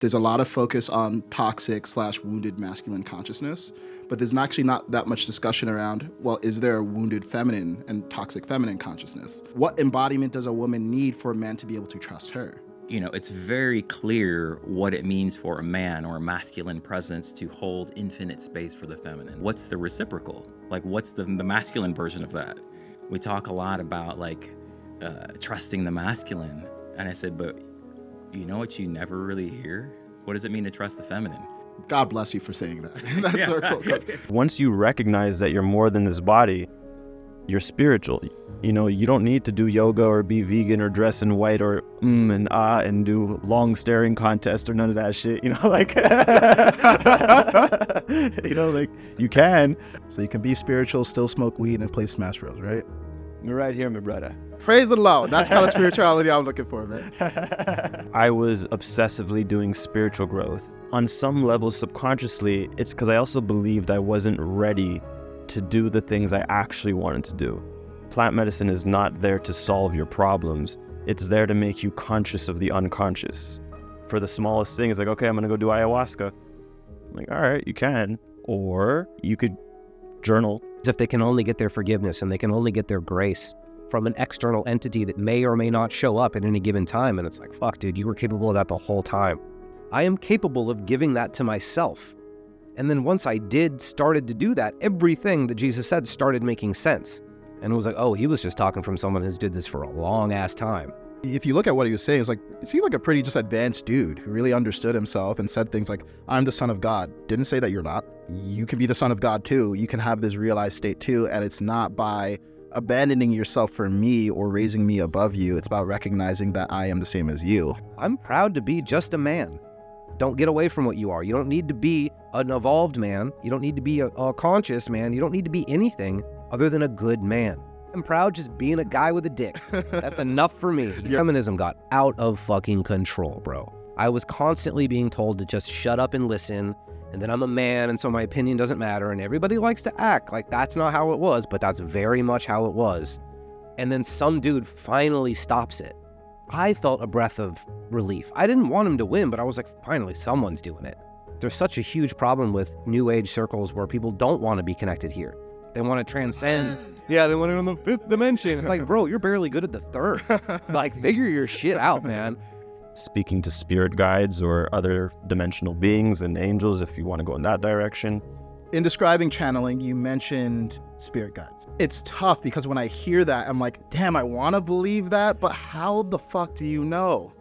There's a lot of focus on toxic/wounded masculine consciousness, but there's actually not that much discussion around, well, is there a wounded feminine and toxic feminine consciousness? What embodiment does a woman need for a man to be able to trust her? It's very clear what it means for a man or a masculine presence to hold infinite space for the feminine. What's the reciprocal? Like, what's the masculine version of that? We talk a lot about trusting the masculine. And I said, but you know what you never really hear? What does it mean to trust the feminine? God bless you for saying that. That's circle. Once you recognize that you're more than this body, you're spiritual. You don't need to do yoga or be vegan or dress in white or and do long staring contests or none of that shit. You can. So you can be spiritual, still smoke weed, and play Smash Bros, right? You're right here, my brother. Praise the Lord. That's kind of spirituality I'm looking for, man. I was obsessively doing spiritual growth. On some level, subconsciously, it's because I also believed I wasn't ready to do the things I actually wanted to do. Plant medicine is not there to solve your problems. It's there to make you conscious of the unconscious. For the smallest thing, it's like, okay, I'm going to go do ayahuasca. I'm like, all right, you can. Or you could journal. If they can only get their forgiveness and they can only get their grace from an external entity that may or may not show up at any given time. And it's like, fuck, dude, you were capable of that the whole time. I am capable of giving that to myself. And then once I started to do that, everything that Jesus said started making sense. And it was like, oh, he was just talking from someone who's did this for a long ass time. If you look at what he was saying, it seemed like a pretty just advanced dude who really understood himself and said things like, I'm the son of God. Didn't say that you're not. You can be the son of God too. You can have this realized state too. And it's not by abandoning yourself for me or raising me above you. It's about recognizing that I am the same as you. I'm proud to be just a man. Don't get away from what you are. You don't need to be an evolved man. You don't need to be a conscious man. You don't need to be anything other than a good man. I'm proud just being a guy with a dick. That's enough for me. Feminism got out of fucking control, bro. I was constantly being told to just shut up and listen, and then I'm a man, and so my opinion doesn't matter, and everybody likes to act like that's not how it was, but that's very much how it was. And then some dude finally stops it. I felt a breath of relief. I didn't want him to win, but I was like, finally, someone's doing it. There's such a huge problem with new age circles where people don't want to be connected here. They want to transcend. Yeah, they want it on the fifth dimension. It's like, bro, you're barely good at the third. Figure your shit out, man. Speaking to spirit guides or other dimensional beings and angels, if you want to go in that direction. In describing channeling, you mentioned spirit guides. It's tough because when I hear that, I'm like, damn, I want to believe that, but how the fuck do you know?